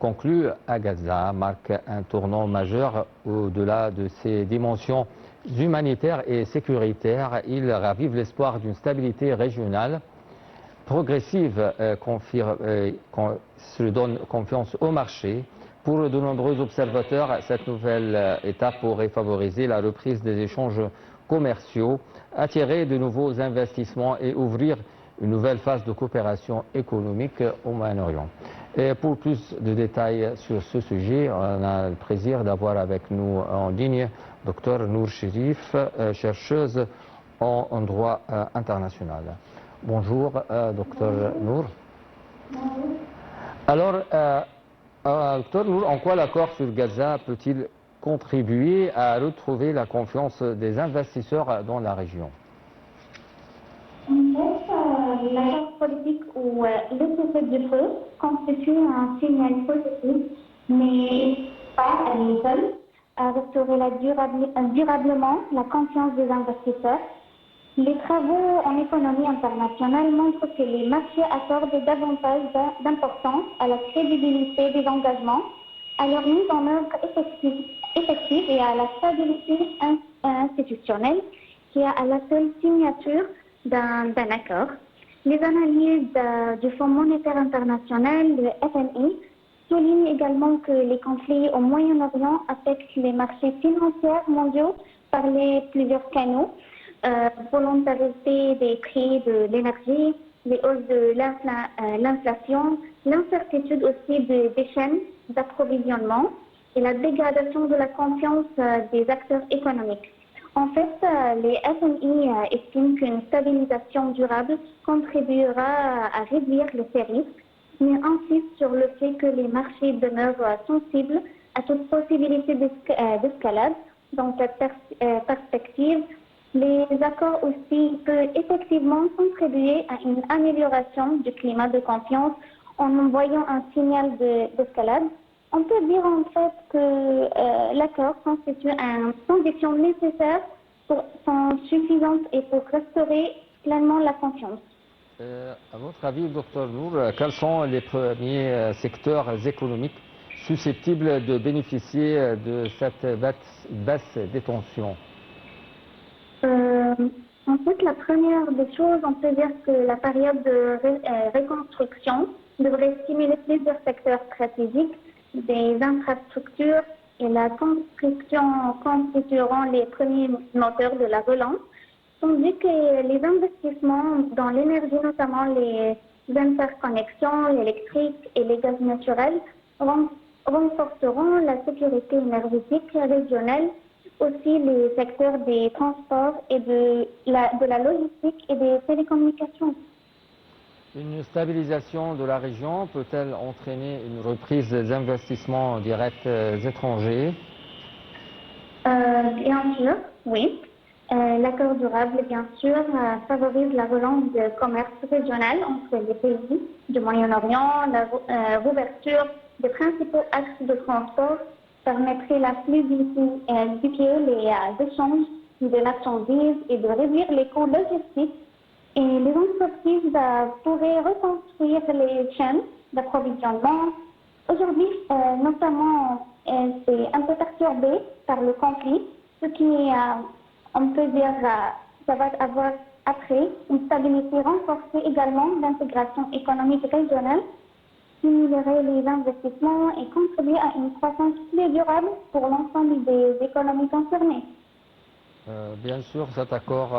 conclu à Gaza marque un tournant majeur au-delà de ses dimensions humanitaires et sécuritaires. Il ravive l'espoir d'une stabilité régionale progressive, se donne confiance au marché. Pour de nombreux observateurs, cette nouvelle étape pourrait favoriser la reprise des échanges commerciaux, attirer de nouveaux investissements et ouvrir une nouvelle phase de coopération économique au Moyen-Orient. Et pour plus de détails sur ce sujet, on a le plaisir d'avoir avec nous en ligne Dr Nour Cherif, chercheuse en droit international. Bonjour, Dr Nour. Bonjour. Alors, Dr Nour, en quoi l'accord sur Gaza peut-il contribuer à retrouver la confiance des investisseurs dans la région? En fait, l'accord politique ou le cessez-le-feu constitue un signal positif, mais pas à lui seul à restaurer durablement la confiance des investisseurs. Les travaux en économie internationale montrent que les marchés accordent davantage d'importance à la crédibilité des engagements, à leur mise en œuvre effective et à la stabilité institutionnelle qui est à la seule signature d'un accord. Les analyses du Fonds monétaire international, le FMI, soulignent également que les conflits au Moyen-Orient affectent les marchés financiers mondiaux par plusieurs canaux. Volontarité des prix de l'énergie, les hausses de l'inflation, l'incertitude aussi des chaînes d'approvisionnement et la dégradation de la confiance des acteurs économiques. En fait, les FMI estiment qu'une stabilisation durable contribuera à réduire ces risques, mais insistent sur le fait que les marchés demeurent sensibles à toute possibilité d'escalade. Dans cette perspective, les accords aussi peuvent effectivement contribuer à une amélioration du climat de confiance en envoyant un signal d'escalade. On peut dire en fait que l'accord constitue une condition nécessaire sont suffisantes et pour restaurer pleinement la confiance. À votre avis, Dr Nour, quels sont les premiers secteurs économiques susceptibles de bénéficier de cette baisse des tensions? En fait, la première des choses, on peut dire que la période de reconstruction devrait stimuler plusieurs secteurs stratégiques, des infrastructures et la construction constitueront les premiers moteurs de la relance, tandis que les investissements dans l'énergie, notamment les interconnexions électriques et les gaz naturels, renforceront la sécurité énergétique régionale. Aussi les secteurs des transports et de la logistique et des télécommunications. Une stabilisation de la région peut-elle entraîner une reprise des investissements directs étrangers? Bien sûr, oui. L'accord durable, bien sûr, favorise la relance du commerce régional entre les pays du Moyen-Orient, la rouverture des principaux axes de transport permettrait la fluidité les échanges de marchandises et de réduire les coûts logistiques. Et les entreprises pourraient reconstruire les chaînes d'approvisionnement. Aujourd'hui, notamment, c'est un peu perturbé par le conflit, ce qui, on peut dire, ça va avoir après une stabilité renforcée également d'intégration économique régionale, stimulerait les investissements et contribuer à une croissance plus durable pour l'ensemble des économies concernées. Bien sûr, cet accord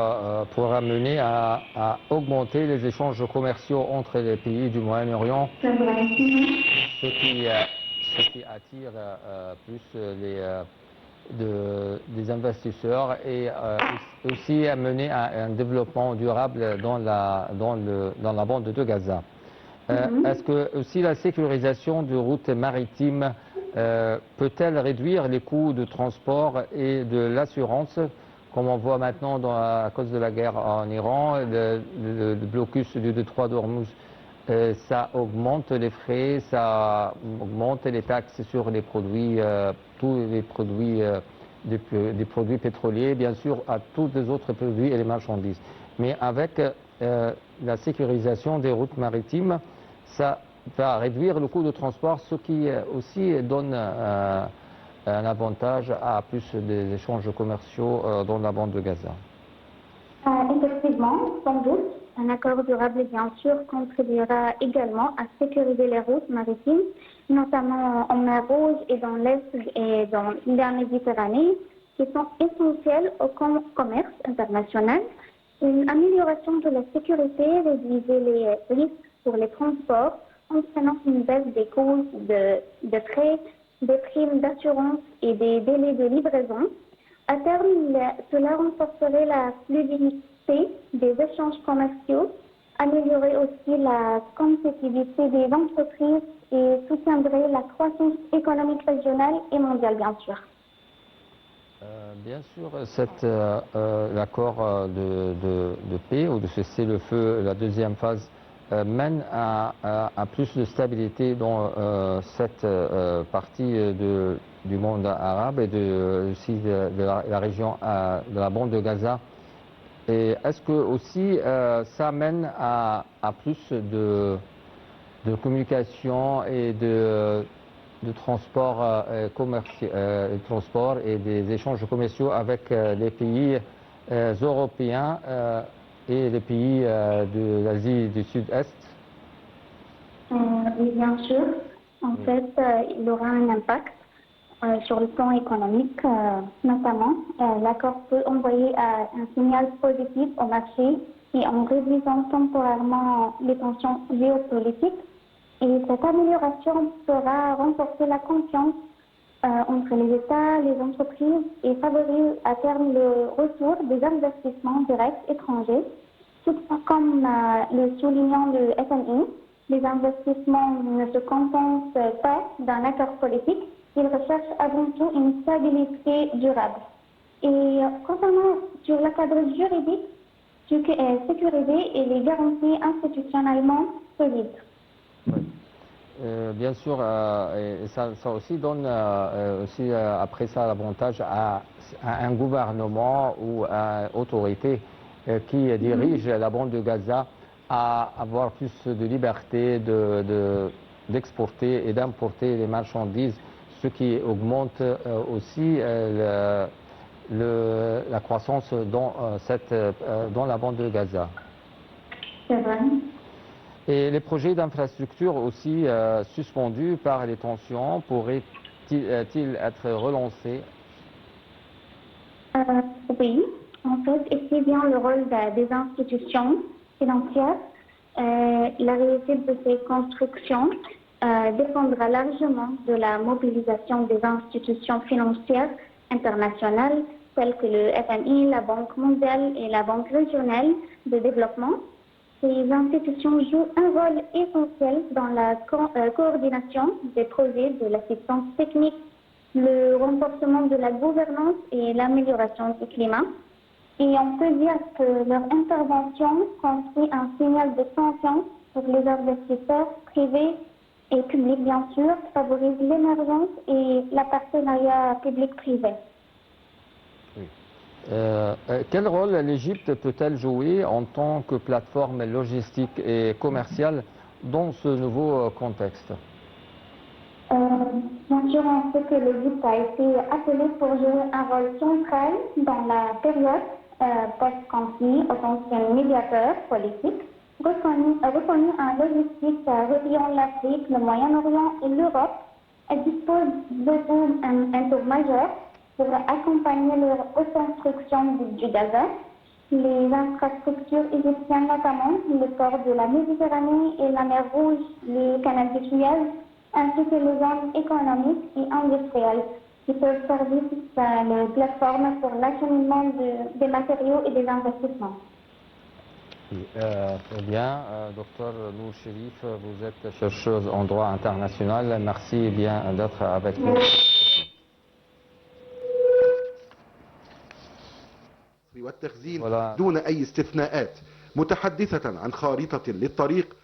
pourra mener à augmenter les échanges commerciaux entre les pays du Moyen-Orient, ce qui attire plus des investisseurs et aussi amener à un développement durable dans la bande de Gaza. Est-ce que aussi la sécurisation de routes maritimes peut-elle réduire les coûts de transport et de l'assurance, comme on voit maintenant à cause de la guerre en Iran, le blocus du détroit d'Ormuz, ça augmente les frais, ça augmente les taxes sur les produits, tous les produits, des produits pétroliers, bien sûr, à tous les autres produits et les marchandises. Mais avec la sécurisation des routes maritimes, ça va réduire le coût de transport, ce qui aussi donne un avantage à plus des échanges commerciaux dans la bande de Gaza. Effectivement, sans doute, un accord durable, bien sûr, contribuera également à sécuriser les routes maritimes, notamment en mer Rouge et dans l'Est et dans la Méditerranée, qui sont essentielles au commerce international. Une amélioration de la sécurité réduisait les risques pour les transports, entraînant une baisse des coûts de frais, des primes d'assurance et des délais de livraison. À terme, cela renforcerait la fluidité des échanges commerciaux, améliorerait aussi la compétitivité des entreprises et soutiendrait la croissance économique régionale et mondiale, bien sûr. Bien sûr, l'accord de paix ou de cessez-le-feu, la deuxième phase, mène à plus de stabilité dans cette partie du monde arabe et aussi de la région de la bande de Gaza. Et est-ce que aussi ça mène à plus de communication et de transport transport et des échanges commerciaux avec les pays européens et les pays de l'Asie du Sud-Est? Oui, bien sûr. En fait, il aura un impact sur le plan économique, notamment. L'accord peut envoyer un signal positif au marché et en réduisant temporairement les tensions géopolitiques. Et cette amélioration fera renforcer la confiance entre les États, les entreprises et favorise à terme le retour des investissements directs étrangers. Toutefois, comme le soulignant le FMI, les investissements ne se contentent pas d'un accord politique, ils recherchent avant tout une stabilité durable. Et concernant sur le cadre juridique, sécurisé et les garanties institutionnellement solides. Oui. Bien sûr, et ça aussi donne aussi après ça l'avantage à un gouvernement ou à une autorité qui dirige la bande de Gaza à avoir plus de liberté d'exporter et d'importer les marchandises, ce qui augmente aussi la croissance dans la bande de Gaza. C'est vrai. Et les projets d'infrastructure aussi suspendus par les tensions pourraient-ils être relancés? Oui, en fait, et c'est bien le rôle des institutions financières. La réussite de ces constructions dépendra largement de la mobilisation des institutions financières internationales telles que le FMI, la Banque mondiale et la Banque régionale de développement. Ces institutions jouent un rôle essentiel dans la coordination des projets de l'assistance technique, le renforcement de la gouvernance et l'amélioration du climat. Et on peut dire que leur intervention constitue un signal de confiance pour les investisseurs privés et publics, bien sûr, favorise l'émergence et la partenariat public-privé. Oui. Quel rôle l'Égypte peut-elle jouer en tant que plateforme logistique et commerciale dans ce nouveau contexte? Bien sûr, on sait que l'Égypte a été appelée pour jouer un rôle central dans la période post-conflit en tant que médiateur politique, reconnu en logistique reliant l'Afrique, le Moyen-Orient et l'Europe. Elle dispose d'un tour majeur pour accompagner la reconstruction du Gaza. Les infrastructures égyptiennes, notamment le port de la Méditerranée et la mer Rouge, le canal de Suez, ainsi que les zones économiques et industrielles qui peuvent servir les plateformes pour l'acheminement des matériaux et des investissements. Très bien. Docteur Nour Cherif, vous êtes chercheuse en droit international. Merci bien d'être avec nous. والتخزين دون أي استثناءات متحدثة عن خارطة للطريق